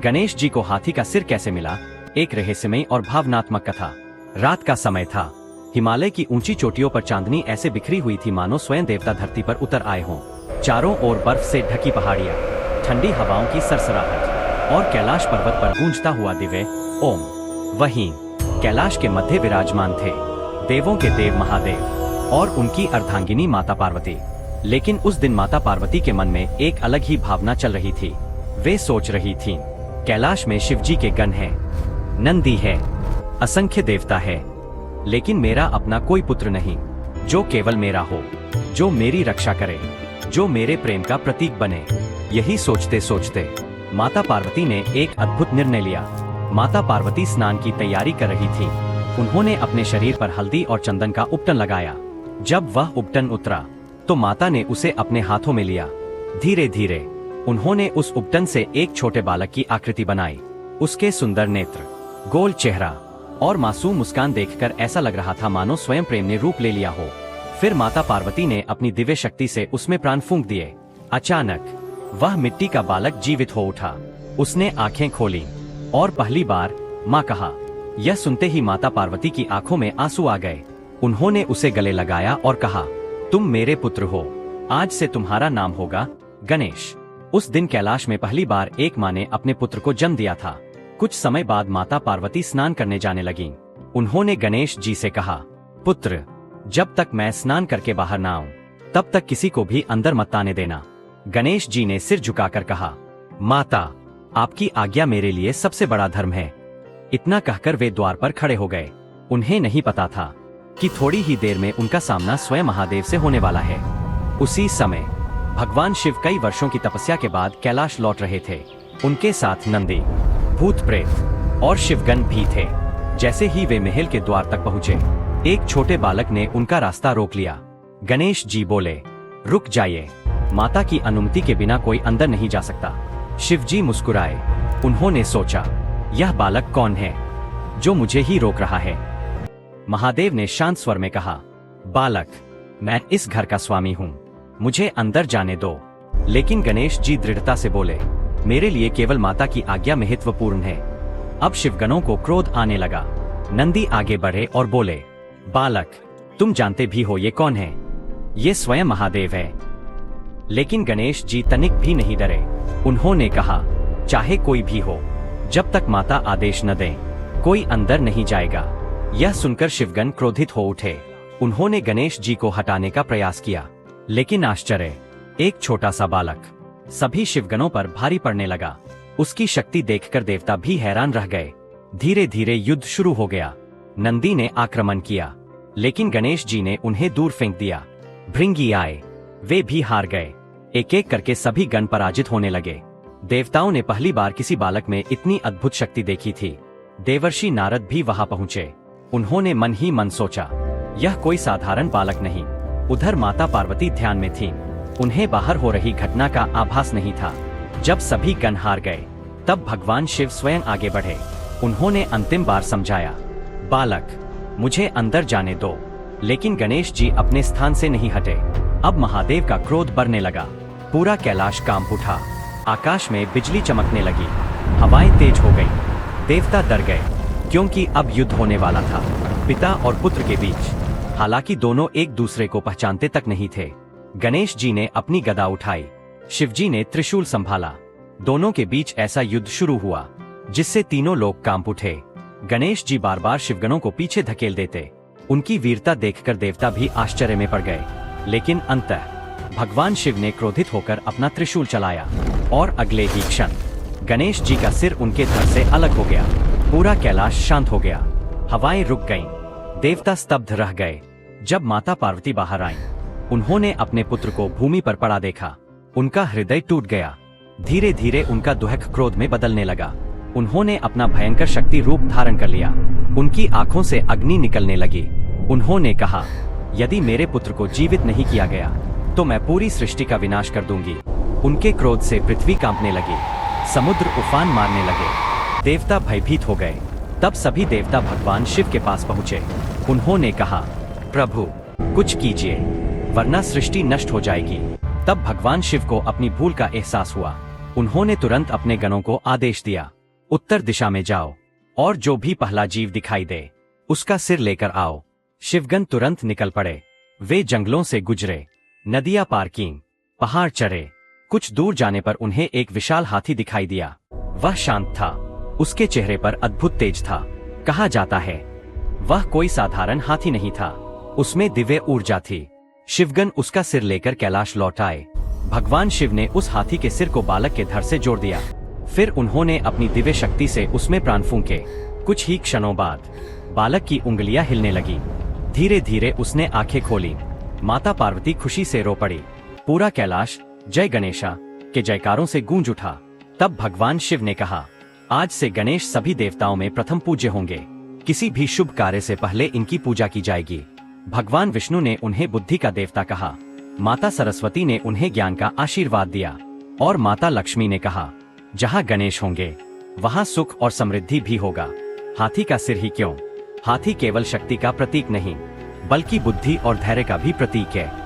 गणेश जी को हाथी का सिर कैसे मिला, एक रहस्यमयी और भावनात्मक कथा। रात का समय था। हिमालय की ऊंची चोटियों पर चांदनी ऐसे बिखरी हुई थी मानो स्वयं देवता धरती पर उतर आए हों। चारों ओर बर्फ से ढकी पहाड़ियां, ठंडी हवाओं की सरसराहट और कैलाश पर्वत पर गूंजता हुआ दिव्य ओम। वहीं कैलाश के मध्य विराजमान थे देवों के देव महादेव और उनकी अर्धांगिनी माता पार्वती। लेकिन उस दिन माता पार्वती के मन में एक अलग ही भावना चल रही थी। वे सोच रही थीं, कैलाश में शिवजी के गण हैं, नंदी है, असंख्य देवता है, लेकिन मेरा अपना कोई पुत्र नहीं जो केवल मेरा हो, जो मेरी रक्षा करे, जो मेरे प्रेम का प्रतीक बने। यही सोचते सोचते माता पार्वती ने एक अद्भुत निर्णय लिया। माता पार्वती स्नान की तैयारी कर रही थी। उन्होंने अपने शरीर पर हल्दी और चंदन का उपटन लगाया। जब वह उपटन उतरा तो माता ने उसे अपने हाथों में लिया। धीरे धीरे उन्होंने उस उपटन से एक छोटे बालक की आकृति बनाई। उसके सुंदर नेत्र, गोल चेहरा और मासूम मुस्कान देखकर ऐसा लग रहा था मानो स्वयं प्रेम ने रूप ले लिया हो। फिर माता पार्वती ने अपनी दिव्य शक्ति से उसमें प्राण फूंक दिए। अचानक वह मिट्टी का बालक जीवित हो उठा। उसने आंखें खोली और पहली बार माँ कहा। यह सुनते ही माता पार्वती की आंखों में आंसू आ गए। उन्होंने उसे गले लगाया और कहा, तुम मेरे पुत्र हो, आज से तुम्हारा नाम होगा गणेश। उस दिन कैलाश में पहली बार एक माँ ने अपने पुत्र को जन्म दिया था। कुछ समय बाद माता पार्वती स्नान करने जाने लगीं। उन्होंने गणेश जी से कहा, पुत्र, जब तक मैं स्नान करके बाहर ना आऊं, तब तक किसी को भी अंदर मत आने देना। गणेश जी ने सिर झुकाकर कहा, माता, आपकी आज्ञा मेरे लिए सबसे बड़ा धर्म है। इतना कहकर वे द्वार पर खड़े हो गए। उन्हें नहीं पता था कि थोड़ी ही देर में उनका सामना स्वयं महादेव से होने वाला है। उसी समय भगवान शिव कई वर्षों की तपस्या के बाद कैलाश लौट रहे थे। उनके साथ नंदी, भूत प्रेत और शिवगण भी थे। जैसे ही वे महल के द्वार तक पहुंचे, एक छोटे बालक ने उनका रास्ता रोक लिया। गणेश जी बोले, रुक जाइए, माता की अनुमति के बिना कोई अंदर नहीं जा सकता। शिवजी मुस्कुराए। उन्होंने सोचा, यह बालक कौन है जो मुझे ही रोक रहा है। महादेव ने शांत स्वर में कहा, बालक, मैं इस घर का स्वामी हूँ, मुझे अंदर जाने दो। लेकिन गणेश जी दृढ़ता से बोले, मेरे लिए केवल माता की आज्ञा महत्वपूर्ण है। अब शिवगणों को क्रोध आने लगा। नंदी आगे बढ़े और बोले, बालक, तुम जानते भी हो ये कौन है? ये स्वयं महादेव है। लेकिन गणेश जी तनिक भी नहीं डरे। उन्होंने कहा, चाहे कोई भी हो, जब तक माता आदेश न दे, कोई अंदर नहीं जाएगा। यह सुनकर शिवगण क्रोधित हो उठे। उन्होंने गणेश जी को हटाने का प्रयास किया, लेकिन आश्चर्य, एक छोटा सा बालक सभी शिवगणों पर भारी पड़ने लगा। उसकी शक्ति देखकर देवता भी हैरान रह गए। धीरे धीरे युद्ध शुरू हो गया। नंदी ने आक्रमण किया, लेकिन गणेश जी ने उन्हें दूर फेंक दिया। भृंगी आए, वे भी हार गए। एक एक करके सभी गण पराजित होने लगे। देवताओं ने पहली बार किसी बालक में इतनी अद्भुत शक्ति देखी थी। देवर्षि नारद भी वहां पहुंचे। उन्होंने मन ही मन सोचा, यह कोई साधारण बालक नहीं। उधर माता पार्वती ध्यान में थीं। उन्हें बाहर हो रही घटना का आभास नहीं था। जब सभी गण हार गए, तब भगवान शिव स्वयं आगे बढ़े। उन्होंने अंतिम बार समझाया, बालक, मुझे अंदर जाने दो। लेकिन गणेश जी अपने स्थान से नहीं हटे। अब महादेव का क्रोध बढ़ने लगा। पूरा कैलाश कांप उठा। आकाश में बिजली चमकने लगी, हवाएं तेज हो गईं। देवता डर गए, क्योंकि अब युद्ध होने वाला था, पिता और पुत्र के बीच। हालांकि दोनों एक दूसरे को पहचानते तक नहीं थे। गणेश जी ने अपनी गदा उठाई, शिवजी ने त्रिशूल संभाला। दोनों के बीच ऐसा युद्ध शुरू हुआ जिससे तीनों लोग कांप उठे। गणेश जी बार बार शिवगणों को पीछे धकेल देते। उनकी वीरता देखकर देवता भी आश्चर्य में पड़ गए। लेकिन अंततः भगवान शिव ने क्रोधित होकर अपना त्रिशूल चलाया और अगले ही क्षण गणेश जी का सिर उनके धड़ से अलग हो गया। पूरा कैलाश शांत हो गया। हवाएं रुक गईं। देवता स्तब्ध रह गए। जब माता पार्वती बाहर आईं, उन्होंने अपने पुत्र को भूमि पर पड़ा देखा। उनका हृदय टूट गया। धीरे धीरे उनका दुहक क्रोध में बदलने लगा। उन्होंने अपना भयंकर शक्ति रूप धारण कर लिया। उनकी आंखों से अग्नि निकलने लगी। उन्होंने कहा, यदि मेरे पुत्र को जीवित नहीं किया गया तो मैं पूरी सृष्टि का विनाश कर दूंगी। उनके क्रोध से पृथ्वी कांपने लगी, समुद्र उफान मारने लगे। देवता भयभीत हो गए। तब सभी देवता भगवान शिव के पास पहुँचे। उन्होंने कहा, प्रभु, कुछ कीजिए, वरना सृष्टि नष्ट हो जाएगी। तब भगवान शिव को अपनी भूल का एहसास हुआ। उन्होंने तुरंत अपने गणों को आदेश दिया, उत्तर दिशा में जाओ और जो भी पहला जीव दिखाई दे उसका सिर लेकर आओ। शिवगण तुरंत निकल पड़े। वे जंगलों से गुजरे, नदियां पार कीं, पहाड़ चढ़े। कुछ दूर जाने पर उन्हें एक विशाल हाथी दिखाई दिया। वह शांत था, उसके चेहरे पर अद्भुत तेज था। कहा जाता है वह कोई साधारण हाथी नहीं था, उसमें दिव्य ऊर्जा थी। शिवगण उसका सिर लेकर कैलाश लौट आए। भगवान शिव ने उस हाथी के सिर को बालक के धड़ से जोड़ दिया। फिर उन्होंने अपनी दिव्य शक्ति से उसमें प्राण फूंके। कुछ ही क्षणों बाद बालक की उंगलियां हिलने लगी। धीरे धीरे उसने आंखें खोली। माता पार्वती खुशी से रो पड़ी। पूरा कैलाश जय गणेशा के जयकारों से गूंज उठा। तब भगवान शिव ने कहा, आज से गणेश सभी देवताओं में प्रथम पूज्य होंगे। किसी भी शुभ कार्य से पहले इनकी पूजा की जाएगी। भगवान विष्णु ने उन्हें बुद्धि का देवता कहा। माता सरस्वती ने उन्हें ज्ञान का आशीर्वाद दिया और माता लक्ष्मी ने कहा, जहाँ गणेश होंगे वहाँ सुख और समृद्धि भी होगा। हाथी का सिर ही क्यों? हाथी केवल शक्ति का प्रतीक नहीं बल्कि बुद्धि और धैर्य का भी प्रतीक है।